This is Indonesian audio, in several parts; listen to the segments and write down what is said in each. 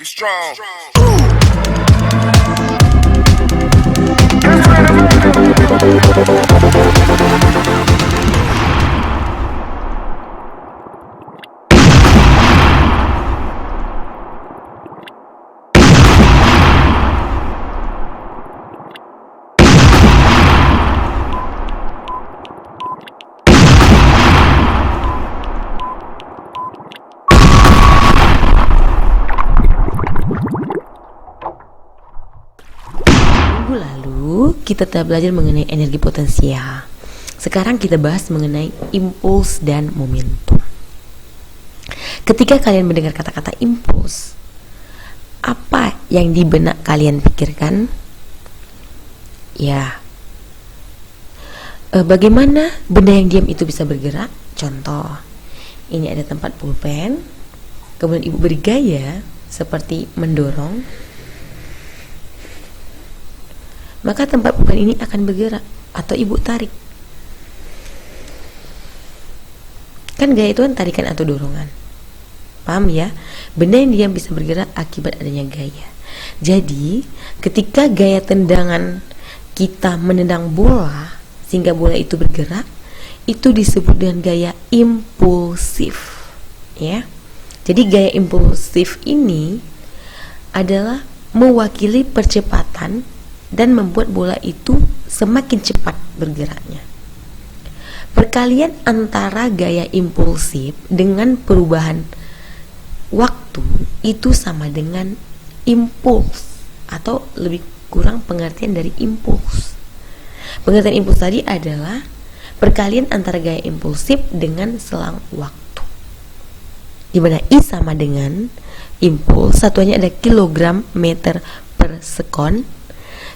Be strong. Minggu lalu kita telah belajar mengenai energi potensial. Sekarang kita bahas mengenai impuls dan momentum. Ketika kalian mendengar kata-kata impuls, apa yang di benak kalian pikirkan? Ya, bagaimana benda yang diam itu bisa bergerak? Contoh, ini ada tempat pulpen, kemudian ibu beri gaya seperti mendorong, maka tempat pulpen ini akan bergerak, atau ibu tarik. Kan gaya itu kan tarikan atau dorongan. Paham ya? Benda yang diam bisa bergerak akibat adanya gaya. Jadi, ketika gaya tendangan kita menendang bola sehingga bola itu bergerak, itu disebut dengan gaya impulsif. Ya. Jadi gaya impulsif ini adalah mewakili percepatan dan membuat bola itu semakin cepat bergeraknya. Perkalian antara gaya impulsif dengan perubahan waktu itu sama dengan impuls, atau lebih kurang pengertian dari impuls. Pengertian impuls tadi adalah perkalian antara gaya impulsif dengan selang waktu, di mana I sama dengan impuls, satuannya ada kilogram meter per sekon.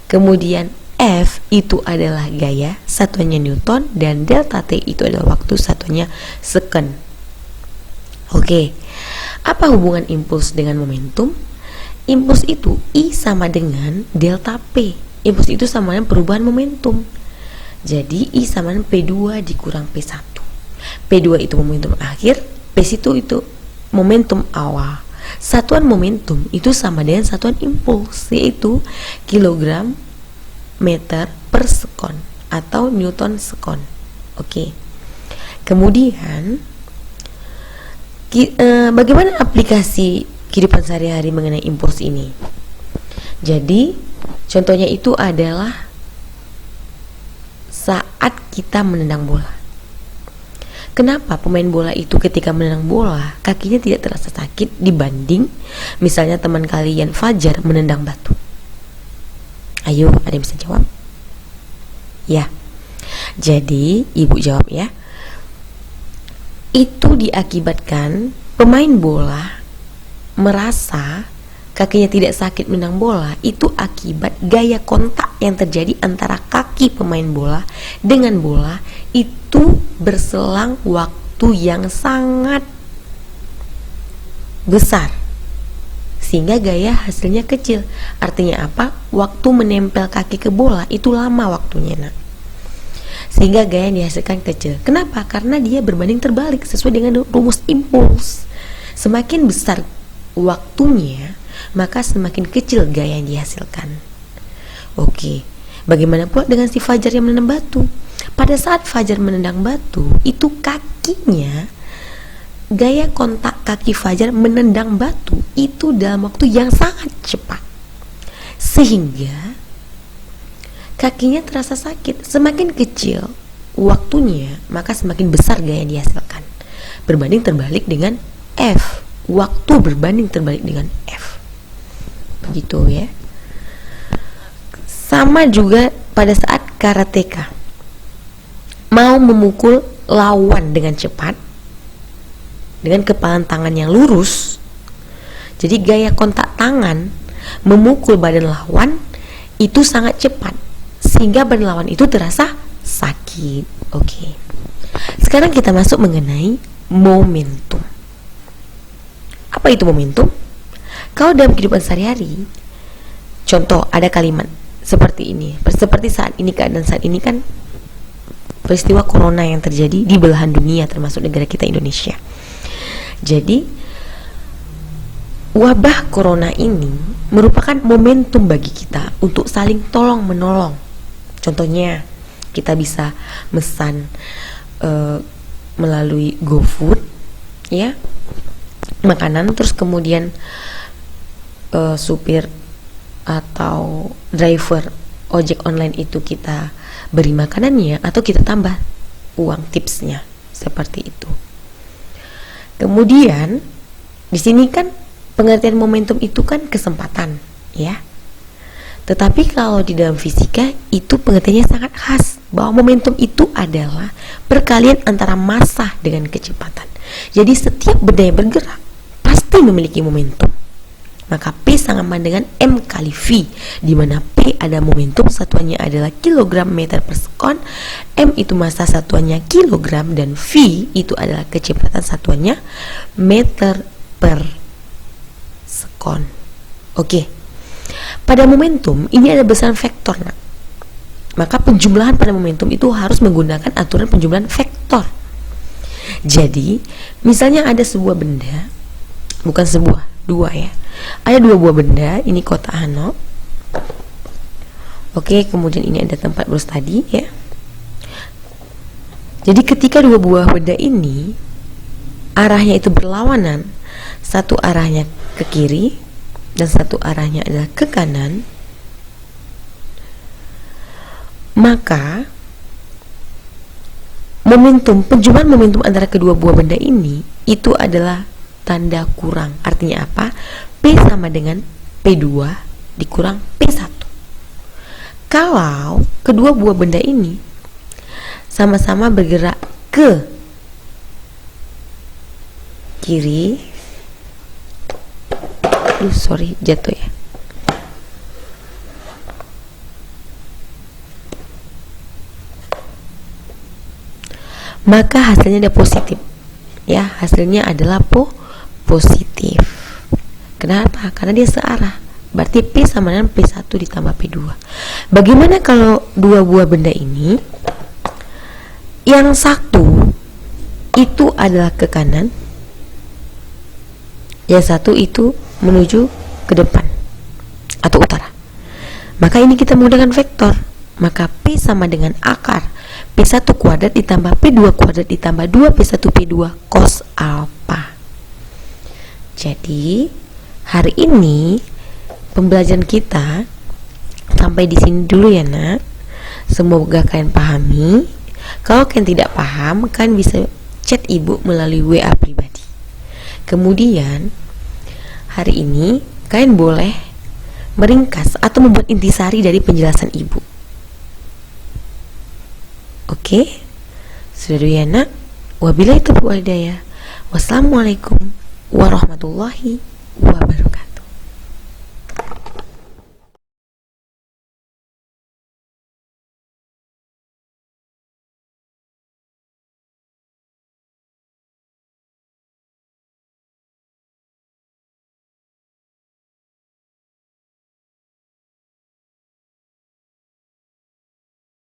Kemudian F itu adalah gaya, satuannya Newton, dan delta T itu adalah waktu, satuannya second. Oke, apa hubungan impuls dengan momentum? Impuls itu I sama dengan delta P. Impuls itu sama dengan perubahan momentum. Jadi I sama dengan P2 dikurang P1. P2 itu momentum akhir, P1 itu momentum awal. Satuan momentum itu sama dengan satuan impuls, yaitu kilogram meter per sekon atau newton sekon. Oke. Kemudian bagaimana aplikasi kehidupan sehari-hari mengenai impuls ini? Jadi contohnya itu adalah saat kita menendang bola. Kenapa pemain bola itu ketika menendang bola kakinya tidak terasa sakit dibanding misalnya teman kalian Fajar menendang batu? Ayo, ada yang bisa jawab? Ya. Jadi, ibu jawab ya. Itu diakibatkan pemain bola merasa kakinya tidak sakit menendang bola, itu akibat gaya kontak yang terjadi antara kaki pemain bola dengan bola itu berselang waktu yang sangat besar, sehingga gaya hasilnya kecil. Artinya apa? Waktu menempel kaki ke bola itu lama waktunya, nak. Sehingga gaya yang dihasilkan kecil. Kenapa? Karena dia berbanding terbalik sesuai dengan rumus impuls. Semakin besar waktunya, maka semakin kecil gaya yang dihasilkan. Oke, bagaimana pula dengan si Fajar yang menendang batu? Pada saat Fajar menendang batu, itu kakinya, gaya kontak kaki Fajar menendang batu itu dalam waktu yang sangat cepat, sehingga kakinya terasa sakit. Semakin kecil waktunya, maka semakin besar gaya yang dihasilkan. Berbanding terbalik dengan F, waktu berbanding terbalik dengan F. Begitu ya. Sama juga pada saat karateka mau memukul lawan dengan cepat dengan kepalan tangan yang lurus. Jadi gaya kontak tangan memukul badan lawan itu sangat cepat, sehingga badan lawan itu terasa sakit. Oke. Sekarang kita masuk mengenai momentum. Apa itu momentum? Kalau dalam kehidupan sehari-hari, contoh ada kalimat seperti ini. Seperti saat ini, keadaan saat ini kan peristiwa corona yang terjadi di belahan dunia termasuk negara kita Indonesia. Jadi wabah corona ini merupakan momentum bagi kita untuk saling tolong menolong. Contohnya kita bisa mesan melalui GoFood, ya, makanan, terus kemudian supir atau driver ojek online itu kita beri makanannya atau kita tambah uang tipsnya, seperti itu. Kemudian di sini kan pengertian momentum itu kan kesempatan, ya. Tetapi kalau di dalam fisika itu pengertiannya sangat khas, bahwa momentum itu adalah perkalian antara massa dengan kecepatan. Jadi setiap benda yang bergerak pasti memiliki momentum. Maka P sama dengan M kali V, di mana P ada momentum satuannya adalah kilogram meter per sekon, M itu massa satuannya kilogram, dan V itu adalah kecepatan satuannya meter per sekon. Oke. Pada momentum ini ada besaran vektor, nak. Maka penjumlahan pada momentum itu harus menggunakan aturan penjumlahan vektor. Jadi, misalnya ada sebuah benda, bukan sebuah, dua ya. Ada dua buah benda, ini kotak Hano. Oke, kemudian ini ada tempat bros tadi, ya. Jadi ketika dua buah benda ini arahnya itu berlawanan, satu arahnya ke kiri dan satu arahnya adalah ke kanan, maka penjumlahan momentum antara kedua buah benda ini itu adalah tanda kurang. Artinya apa? P sama dengan P2 dikurang P1. Kalau kedua buah benda ini sama-sama bergerak ke kiri, jatuh ya. Maka hasilnya ada positif, ya, hasilnya adalah positif. Kenapa? Karena dia searah. Berarti P sama dengan P1 ditambah P2. Bagaimana kalau dua buah benda ini, yang satu itu adalah ke kanan, yang satu itu menuju ke depan atau utara? Maka ini kita menggunakan vektor. Maka P sama dengan akar P1 kuadrat ditambah P2 kuadrat ditambah 2 P1 P2 cos alpha. Jadi hari ini pembelajaran kita sampai di sini dulu ya, nak. Semoga kalian pahami. Kalau kalian tidak paham, kalian bisa chat ibu melalui WA pribadi. Kemudian hari ini kalian boleh meringkas atau membuat intisari dari penjelasan ibu. Oke? Sudah dulu ya, nak. Wabillahi taufiq wal hidayah. Wassalamualaikum warahmatullahi wabarakatuh.